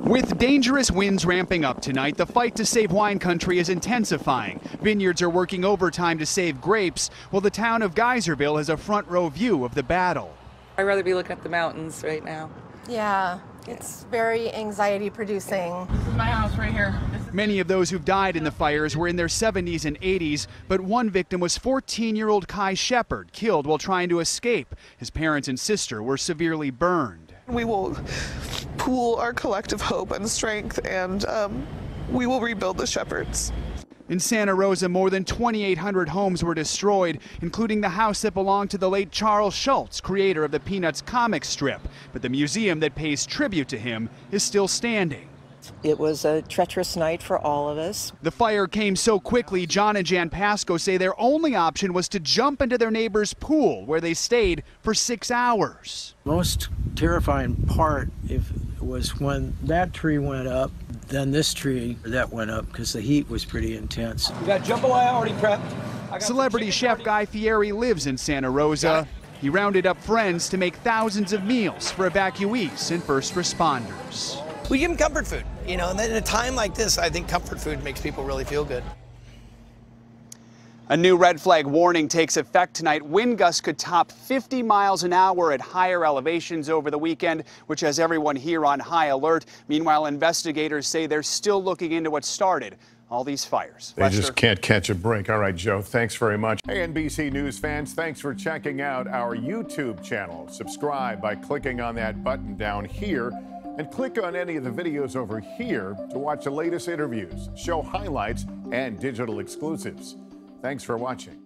With dangerous winds ramping up tonight, the fight to save wine country is intensifying. Vineyards are working overtime to save grapes, while the town of Geyserville has a front row view of the battle. I'd rather be looking at the mountains right now. Yeah, it's very anxiety producing. This is my house right here. Many of those who've died in the fires were in their 70s and 80s, but one victim was 14-year-old Kai Shepard, killed while trying to escape. His parents and sister were severely burned. We will pool our collective hope and strength, and we will rebuild the Shepards. In Santa Rosa, more than 2,800 homes were destroyed, including the house that belonged to the late Charles Schulz, creator of the Peanuts comic strip. But the museum that pays tribute to him is still standing. It was a treacherous night for all of us. The fire came so quickly, John and Jan Pasco say their only option was to jump into their neighbor's pool, where they stayed for 6 hours. Most terrifying part was when that tree went up, then this tree that went up, because the heat was pretty intense. We got jambalaya already prepped. Celebrity chef Guy Fieri lives in Santa Rosa. He rounded up friends to make thousands of meals for evacuees and first responders. We give them comfort food, you know, and then in a time like this, I think comfort food makes people really feel good. A new red flag warning takes effect tonight. Wind gusts could top 50 miles an hour at higher elevations over the weekend, which has everyone here on high alert. Meanwhile, investigators say they're still looking into what started all these fires. They just can't catch a break. All right, Joe, thanks very much. Hey, NBC News fans, thanks for checking out our YouTube channel. Subscribe by clicking on that button down here, and click on any of the videos over here to watch the latest interviews, show highlights, and digital exclusives. Thanks for watching.